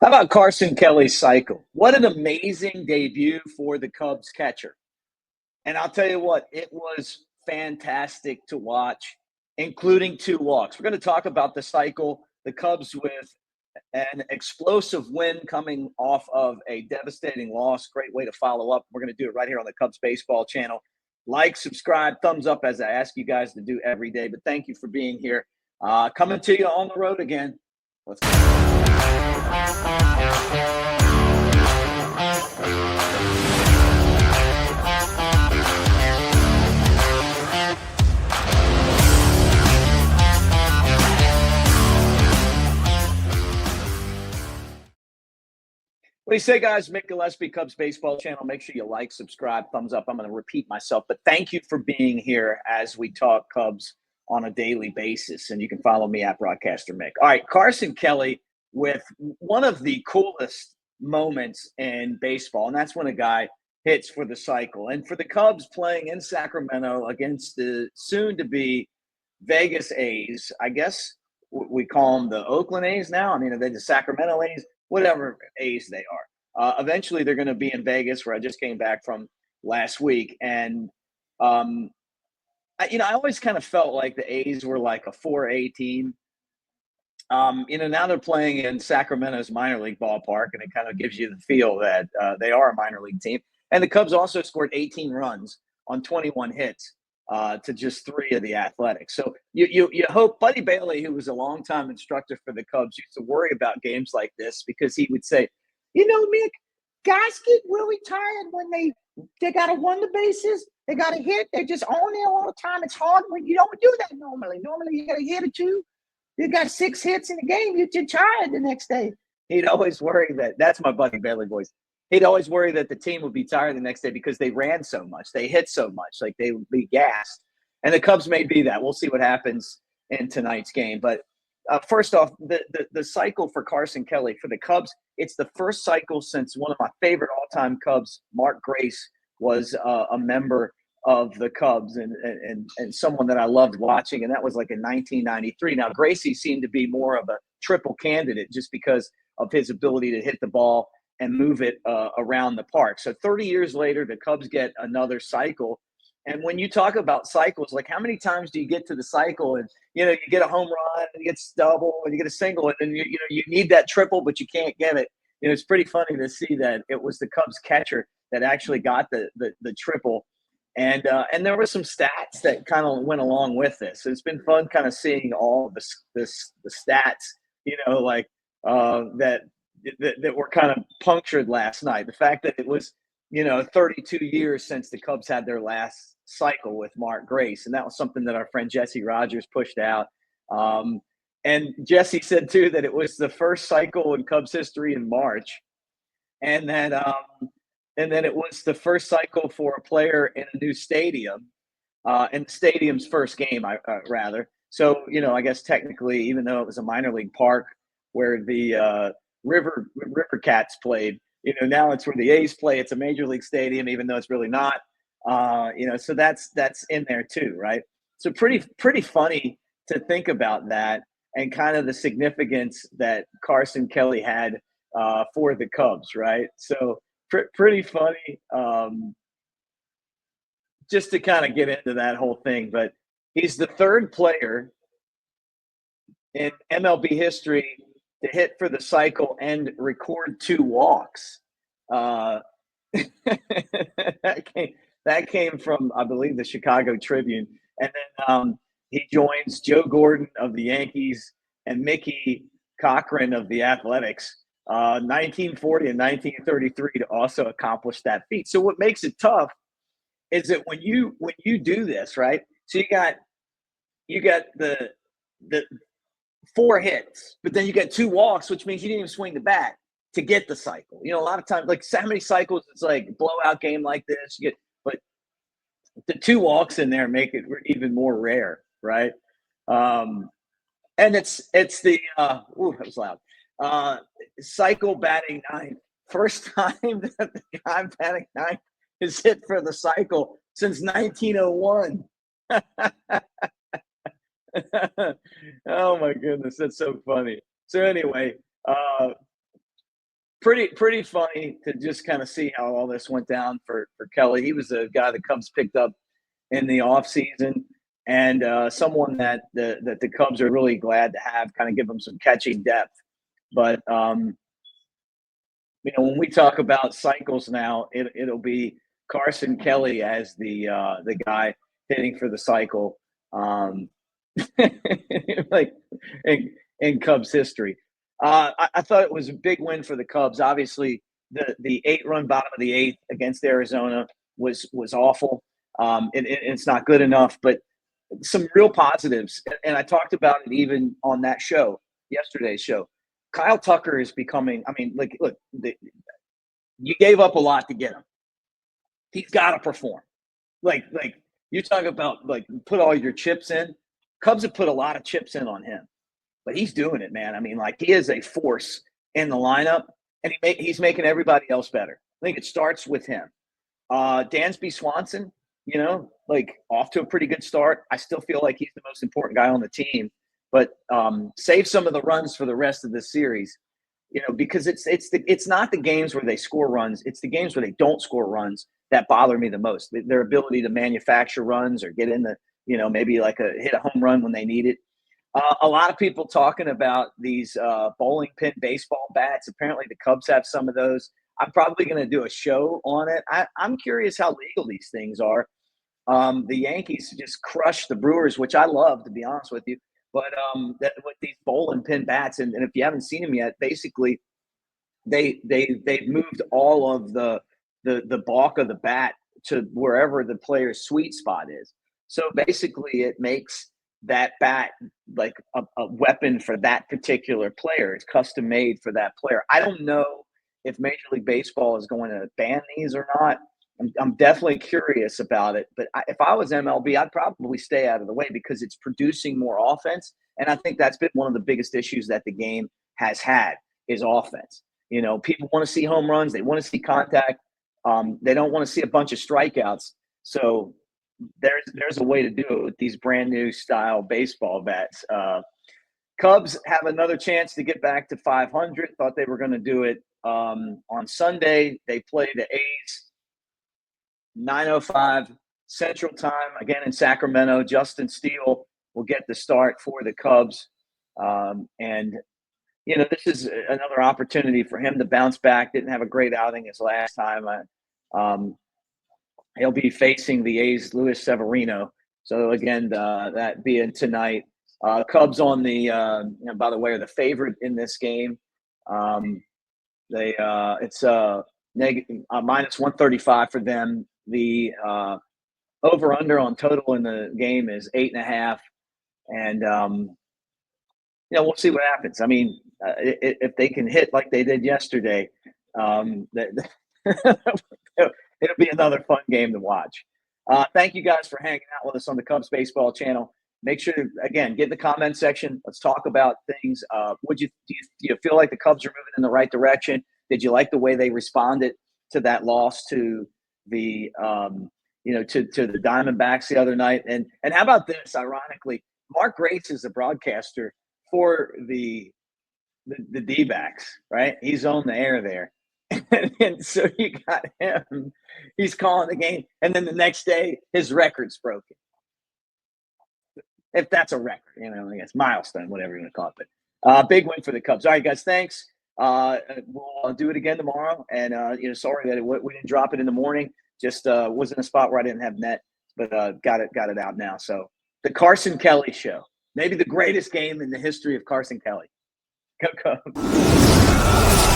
How about Carson Kelly's cycle? What an amazing debut for the Cubs catcher. And I'll tell you what, it was fantastic to watch, including two walks. We're going to talk about the cycle, the Cubs with an explosive win coming off of a devastating loss. Great way to follow up. We're going to do it right here on the Cubs baseball channel. Like, subscribe, thumbs up, as I ask you guys to do every day. But thank you for being here. Coming to you on the road again. Let's go. What do you say, guys? Mick Gillespie, Cubs Baseball Channel. Make sure you like, subscribe, thumbs up. I'm going to repeat myself, but thank you for being here as we talk Cubs on a daily basis. And you can follow me at Broadcaster Mick. All right, Carson Kelly with one of the coolest moments in baseball, and that's when a guy hits for the cycle. And for the Cubs playing in Sacramento against the soon-to-be Vegas A's, I guess we call them the Oakland A's now. I mean, they're the Sacramento A's, whatever A's they are. Eventually, they're going to be in Vegas, where I just came back from last week. And, I always kind of felt like the A's were like a 4A team. Now they're playing in Sacramento's minor league ballpark, and it kind of gives you the feel that they are a minor league team. And the Cubs also scored 18 runs on 21 hits to just 3 of the Athletics. So you hope. Buddy Bailey, who was a longtime instructor for the Cubs, used to worry about games like this because he would say, Mick, guys get really tired when they got to run the bases, they got to hit, they're just on there all the time. It's hard when you don't do that normally. Normally you got to hit or two. You got 6 hits in the game, you're tired the next day. He'd always worry that's my Buddy Bailey voice. He'd always worry that the team would be tired the next day because they ran so much, they hit so much, like they would be gassed. And the Cubs may be that. We'll see what happens in tonight's game. But first off, the cycle for Carson Kelly for the Cubs, it's the first cycle since one of my favorite all-time Cubs, Mark Grace, was a member of the Cubs and someone that I loved watching, and that was like in 1993. Now, Gracie seemed to be more of a triple candidate just because of his ability to hit the ball and move it around the park. So 30 years later, the Cubs get another cycle. And when you talk about cycles, like how many times do you get to the cycle and, you get a home run and you get a double and you get a single and then, you need that triple, but you can't get it. It's pretty funny to see that it was the Cubs catcher that actually got the triple. And there were some stats that kind of went along with this. So it's been fun kind of seeing all of the stats, that were kind of punctured last night. The fact that it was, 32 years since the Cubs had their last cycle with Mark Grace. And that was something that our friend Jesse Rogers pushed out. And Jesse said, too, that it was the first cycle in Cubs history in March. And then it was the first cycle for a player in a new stadium, in the stadium's first game, rather. So, I guess technically, even though it was a minor league park where the River Cats played, now it's where the A's play. It's a major league stadium, even though it's really not. So that's in there too, right? So pretty funny to think about that and kind of the significance that Carson Kelly had for the Cubs, right? So pretty funny, just to kind of get into that whole thing. But he's the third player in MLB history to hit for the cycle and record 2 walks. That came from, I believe, the Chicago Tribune. And then he joins Joe Gordon of the Yankees and Mickey Cochran of the Athletics, 1940 and 1933, to also accomplish that feat. So what makes it tough is that when you do this, right? So you got the 4 hits, but then you got 2 walks, which means you didn't even swing the bat to get the cycle. A lot of times, like so many cycles, it's like a blowout game like this. But the 2 walks in there make it even more rare, right? And it's the that was loud. Cycle batting 9th. First time that the guy batting 9th is hit for the cycle since 1901. Oh my goodness, that's so funny. So anyway, pretty funny to just kind of see how all this went down for Kelly. He was a guy the Cubs picked up in the offseason, and someone that the Cubs are really glad to have, kind of give them some catching depth. But when we talk about cycles now, it'll be Carson Kelly as the guy hitting for the cycle, like in Cubs history. I thought it was a big win for the Cubs. Obviously, the 8-run bottom of the 8th against Arizona was awful. It's not good enough, but some real positives. And I talked about it even on that show, yesterday's show. Kyle Tucker is becoming. I mean, look, you gave up a lot to get him. He's got to perform. Like you talk about, put all your chips in. Cubs have put a lot of chips in on him, but he's doing it, man. I mean, he is a force in the lineup, and he's making everybody else better. I think it starts with him. Dansby Swanson, off to a pretty good start. I still feel like he's the most important guy on the team, but save some of the runs for the rest of the series, because it's not the games where they score runs. It's the games where they don't score runs that bother me the most. Their ability to manufacture runs or get in the, maybe hit a home run when they need it. A lot of people talking about these bowling pin baseball bats. Apparently the Cubs have some of those. I'm probably going to do a show on it. I'm curious how legal these things are. The Yankees just crushed the Brewers, which I love, to be honest with you. But with these bowling pin bats, and if you haven't seen them yet, basically they've moved all of the bulk of the bat to wherever the player's sweet spot is. So basically it makes that bat like a weapon for that particular player. It's custom made for that player. I don't know if Major League Baseball is going to ban these or not. I'm definitely curious about it. But if I was MLB, I'd probably stay out of the way because it's producing more offense. And I think that's been one of the biggest issues that the game has had is offense. People want to see home runs. They want to see contact. They don't want to see a bunch of strikeouts. So there's a way to do it with these brand new style baseball bats. Cubs have another chance to get back to 500. Thought they were going to do it on Sunday. They play the A's 9:05 Central Time again in Sacramento. Justin Steele will get the start for the Cubs, and this is another opportunity for him to bounce back. Didn't have a great outing his last time. He'll be facing the A's Luis Severino. So again, that being tonight. Cubs on the by the way, are the favorite in this game. It's minus 135 for them. The over under on total in the game is 8.5, and we'll see what happens. I mean, if they can hit like they did yesterday, it'll be another fun game to watch. Thank you guys for hanging out with us on the Cubs Baseball channel. Make sure to, again, get in the comment section. Let's talk about things. Do you feel like the Cubs are moving in the right direction? Did you like the way they responded to that loss to the to the Diamondbacks the other night? And how about this? Ironically, Mark Grace is a broadcaster for the D-backs, right? He's on the air there. And so you got him. He's calling the game. And then the next day, his record's broken. If that's a record, I guess milestone, whatever you want to call it. But big win for the Cubs. All right, guys, thanks. We'll do it again tomorrow. And, sorry that we didn't drop it in the morning. Just was in a spot where I didn't have net, but got it out now. So the Carson Kelly Show, maybe the greatest game in the history of Carson Kelly. Go Cubs.